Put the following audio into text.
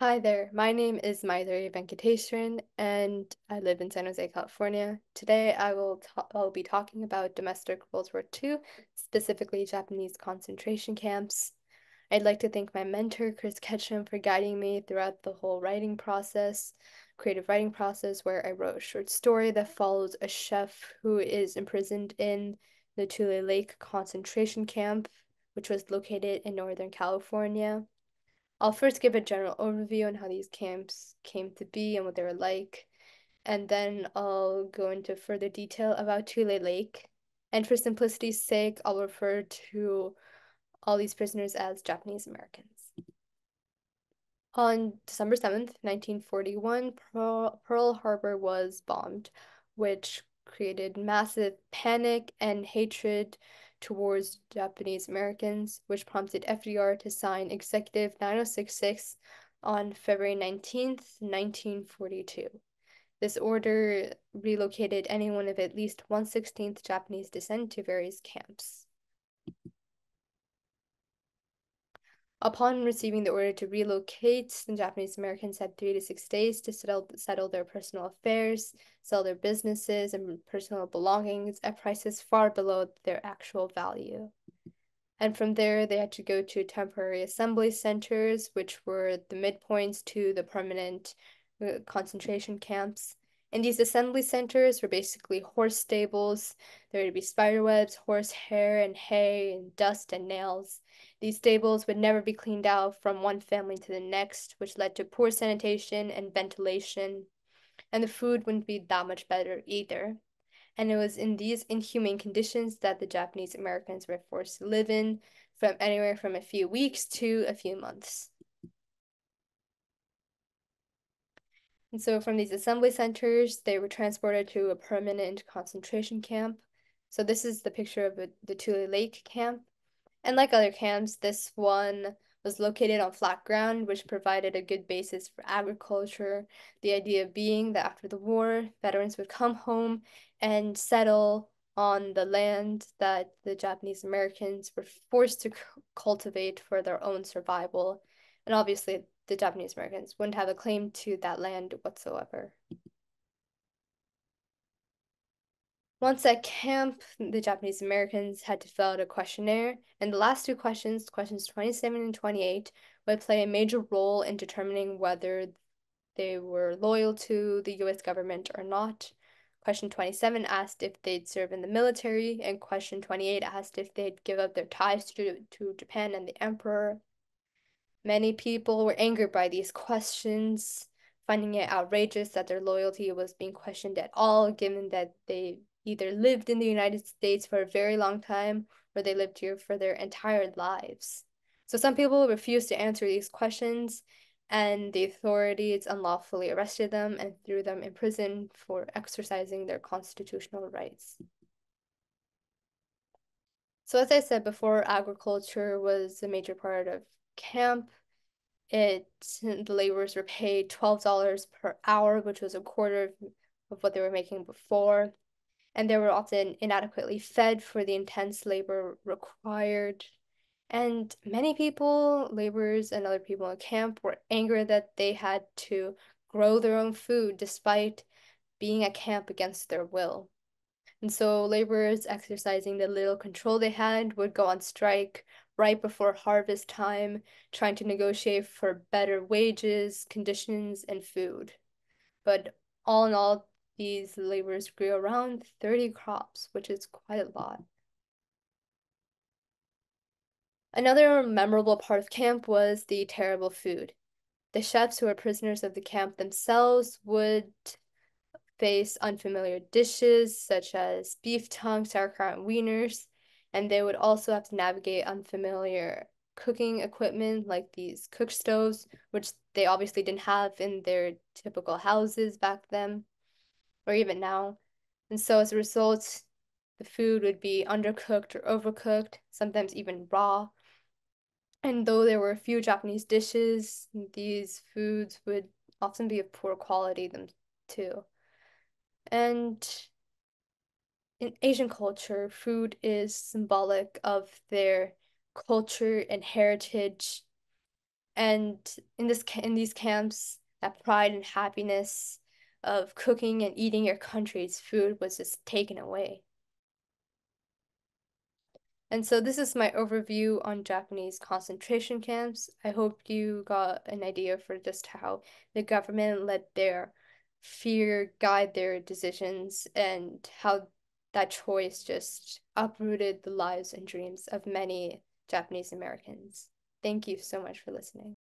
Hi there, my name is Mythreyi Venkateswaran and I live in San Jose, California. Today I'll be talking about domestic World War II, specifically Japanese concentration camps. I'd like to thank my mentor, Chris Ketchum, for guiding me throughout the whole creative writing process, where I wrote a short story that follows a chef who is imprisoned in the Tule Lake concentration camp, which was located in Northern California. I'll first give a general overview on how these camps came to be and what they were like, and then I'll go into further detail about Tule Lake. And for simplicity's sake, I'll refer to all these prisoners as Japanese Americans. On December 7th, 1941, Pearl Harbor was bombed, which created massive panic and hatred towards Japanese Americans, which prompted FDR to sign Executive 9066 on February 19th, 1942. This order relocated anyone of at least 1/16th Japanese descent to various camps. Upon receiving the order to relocate, the Japanese Americans had 3 to 6 days to settle their personal affairs, sell their businesses and personal belongings at prices far below their actual value. And from there, they had to go to temporary assembly centers, which were the midpoints to the permanent concentration camps. And these assembly centers were basically horse stables. There would be spider webs, horse hair, and hay, and dust and nails. These stables would never be cleaned out from one family to the next, which led to poor sanitation and ventilation. And the food wouldn't be that much better either. And it was in these inhumane conditions that the Japanese Americans were forced to live in from anywhere from a few weeks to a few months. And so from these assembly centers, they were transported to a permanent concentration camp. So this is the picture of the Tule Lake camp. And like other camps, this one was located on flat ground, which provided a good basis for agriculture. The idea being that after the war, veterans would come home and settle on the land that the Japanese Americans were forced to cultivate for their own survival. And obviously, the Japanese Americans wouldn't have a claim to that land whatsoever. Once at camp, the Japanese Americans had to fill out a questionnaire, and the last two questions, questions 27 and 28, would play a major role in determining whether they were loyal to the US government or not. Question 27 asked if they'd serve in the military, and question 28 asked if they'd give up their ties to Japan and the emperor. Many people were angered by these questions, finding it outrageous that their loyalty was being questioned at all, given that they either lived in the United States for a very long time or they lived here for their entire lives. So some people refused to answer these questions, and the authorities unlawfully arrested them and threw them in prison for exercising their constitutional rights. So as I said before, agriculture was a major part of camp. The laborers were paid $12 per hour, which was a quarter of what they were making before, and they were often inadequately fed for the intense labor required. And many people, laborers and other people in camp, were angry that they had to grow their own food despite being at camp against their will. And so laborers exercising the little control they had would go on strike right before harvest time, trying to negotiate for better wages, conditions, and food. But all in all, these laborers grew around 30 crops, which is quite a lot. Another memorable part of camp was the terrible food. The chefs who were prisoners of the camp themselves would face unfamiliar dishes such as beef tongue, sauerkraut, and wieners, and they would also have to navigate unfamiliar cooking equipment like these cook stoves, which they obviously didn't have in their typical houses back then, or even now. And so as a result, the food would be undercooked or overcooked, sometimes even raw. And though there were a few Japanese dishes, these foods would often be of poor quality them too. And in Asian culture, food is symbolic of their culture and heritage. And in these camps, that pride and happiness of cooking and eating your country's food was just taken away. And so this is my overview on Japanese concentration camps. I hope you got an idea for just how the government let their fear guide their decisions and how that choice just uprooted the lives and dreams of many Japanese Americans. Thank you so much for listening.